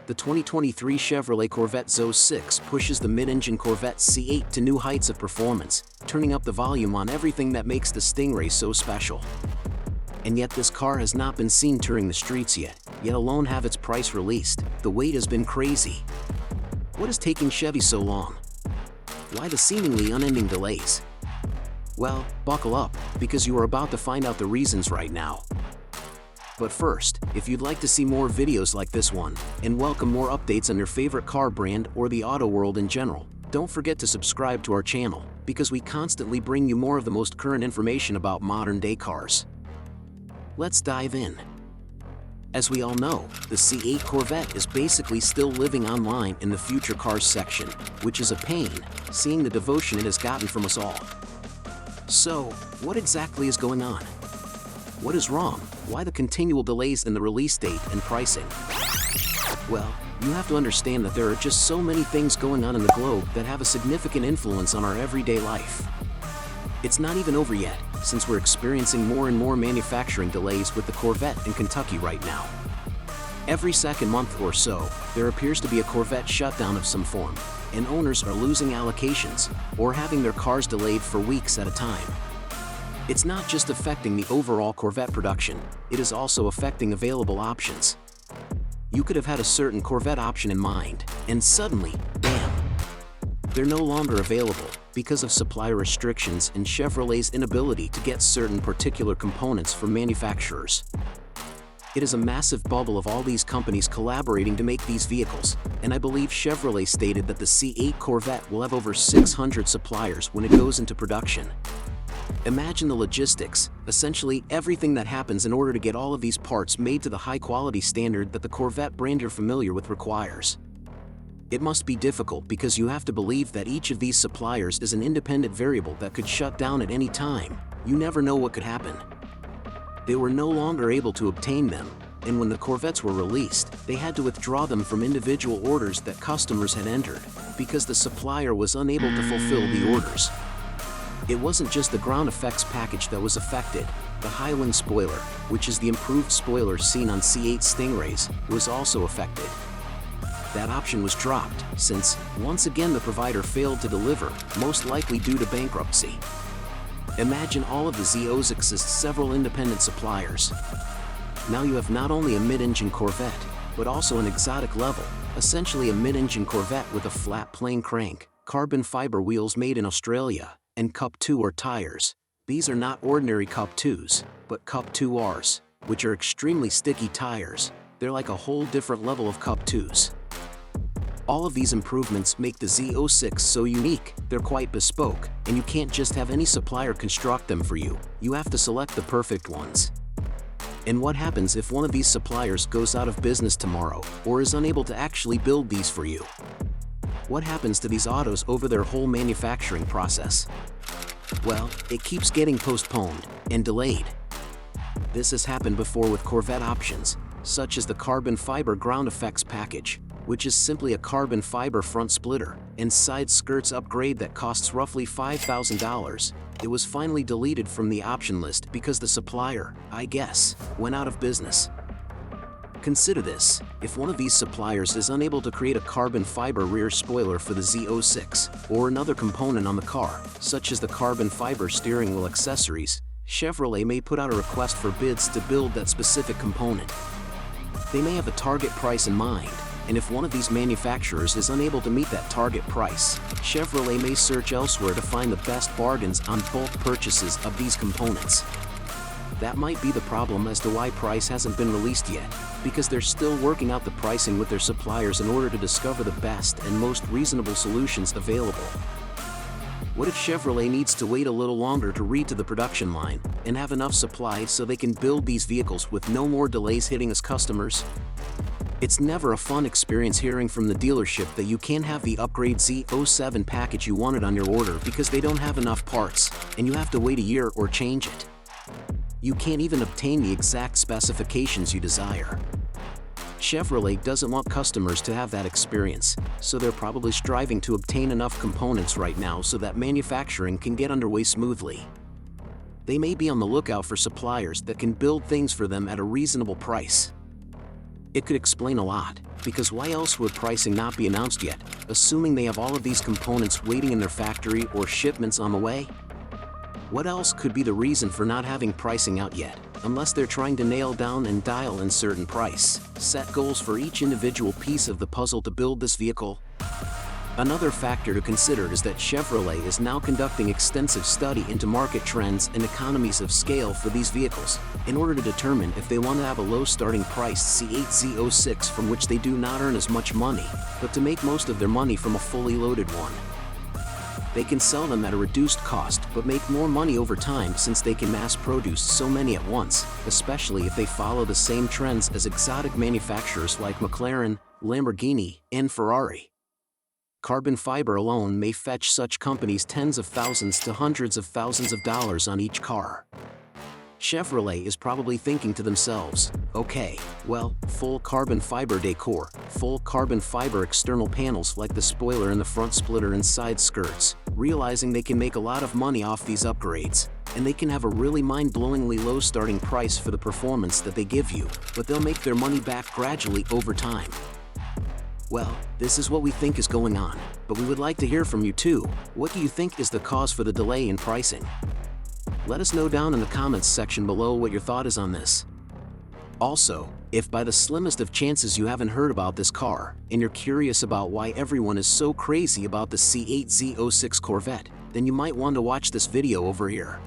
The 2023 Chevrolet Corvette Z06 pushes the mid-engine Corvette C8 to new heights of performance, turning up the volume on everything that makes the Stingray so special. And yet this car has not been seen touring the streets yet alone have its price released. The wait has been crazy. What is taking Chevy so long? Why the seemingly unending delays? Well, buckle up, because you are about to find out the reasons right now. But first, if you'd like to see more videos like this one, and welcome more updates on your favorite car brand or the auto world in general, don't forget to subscribe to our channel, because we constantly bring you more of the most current information about modern-day cars. Let's dive in. As we all know, the C8 Corvette is basically still living online in the future cars section, which is a pain, seeing the devotion it has gotten from us all. So, what exactly is going on? What is wrong? Why the continual delays in the release date and pricing? Well, you have to understand that there are just so many things going on in the globe that have a significant influence on our everyday life. It's not even over yet, since we're experiencing more and more manufacturing delays with the Corvette in Kentucky right now. Every second month or so, there appears to be a Corvette shutdown of some form, and owners are losing allocations or having their cars delayed for weeks at a time. It's not just affecting the overall Corvette production, it is also affecting available options. You could have had a certain Corvette option in mind, and suddenly, bam! They're no longer available because of supply restrictions and Chevrolet's inability to get certain particular components from manufacturers. It is a massive bubble of all these companies collaborating to make these vehicles, and I believe Chevrolet stated that the C8 Corvette will have over 600 suppliers when it goes into production. Imagine the logistics, essentially everything that happens in order to get all of these parts made to the high-quality standard that the Corvette brand you're familiar with requires. It must be difficult because you have to believe that each of these suppliers is an independent variable that could shut down at any time. You never know what could happen. They were no longer able to obtain them, and when the Corvettes were released, they had to withdraw them from individual orders that customers had entered, because the supplier was unable to fulfill the orders. It wasn't just the ground effects package that was affected. The high-wing spoiler, which is the improved spoiler seen on C8 Stingrays, was also affected. That option was dropped, since, once again the provider failed to deliver, most likely due to bankruptcy. Imagine all of the Z06's several independent suppliers. Now you have not only a mid-engine Corvette, but also an exotic level, essentially a mid-engine Corvette with a flat plain crank, carbon fiber wheels made in Australia, and Cup 2 or tires. These are not ordinary Cup 2s, but Cup 2Rs, which are extremely sticky tires. They're like a whole different level of Cup 2s. All of these improvements make the Z06 so unique. They're quite bespoke, and you can't just have any supplier construct them for you. You have to select the perfect ones. And what happens if one of these suppliers goes out of business tomorrow, or is unable to actually build these for you? What happens to these autos over their whole manufacturing process? Well, it keeps getting postponed and delayed. This has happened before with Corvette options, such as the carbon fiber ground effects package, which is simply a carbon fiber front splitter and side skirts upgrade that costs roughly $5,000. It was finally deleted from the option list because the supplier, I guess, went out of business. Consider this: if one of these suppliers is unable to create a carbon fiber rear spoiler for the Z06, or another component on the car, such as the carbon fiber steering wheel accessories, Chevrolet may put out a request for bids to build that specific component. They may have a target price in mind, and if one of these manufacturers is unable to meet that target price, Chevrolet may search elsewhere to find the best bargains on bulk purchases of these components. That might be the problem as to why price hasn't been released yet, because they're still working out the pricing with their suppliers in order to discover the best and most reasonable solutions available. What if Chevrolet needs to wait a little longer to read to the production line and have enough supply so they can build these vehicles with no more delays hitting us customers? It's never a fun experience hearing from the dealership that you can't have the upgrade Z07 package you wanted on your order because they don't have enough parts, and you have to wait a year or change it. You can't even obtain the exact specifications you desire. Chevrolet doesn't want customers to have that experience, so they're probably striving to obtain enough components right now so that manufacturing can get underway smoothly. They may be on the lookout for suppliers that can build things for them at a reasonable price. It could explain a lot. Because why else would pricing not be announced yet, assuming they have all of these components waiting in their factory or shipments on the way? What else could be the reason for not having pricing out yet, unless they're trying to nail down and dial in certain price, set goals for each individual piece of the puzzle to build this vehicle? Another factor to consider is that Chevrolet is now conducting extensive study into market trends and economies of scale for these vehicles, in order to determine if they want to have a low starting priced C8 ZO6 from which they do not earn as much money, but to make most of their money from a fully loaded one. They can sell them at a reduced cost but make more money over time since they can mass produce so many at once, especially if they follow the same trends as exotic manufacturers like McLaren, Lamborghini, and Ferrari. Carbon fiber alone may fetch such companies tens of thousands to hundreds of thousands of dollars on each car. Chevrolet is probably thinking to themselves, okay, well, full carbon fiber decor, full carbon fiber external panels like the spoiler and the front splitter and side skirts, realizing they can make a lot of money off these upgrades, and they can have a really mind-blowingly low starting price for the performance that they give you, but they'll make their money back gradually over time. Well, this is what we think is going on, but we would like to hear from you too. What do you think is the cause for the delay in pricing? Let us know down in the comments section below what your thought is on this. Also, if by the slimmest of chances you haven't heard about this car, and you're curious about why everyone is so crazy about the C8 ZO6 Corvette, then you might want to watch this video over here.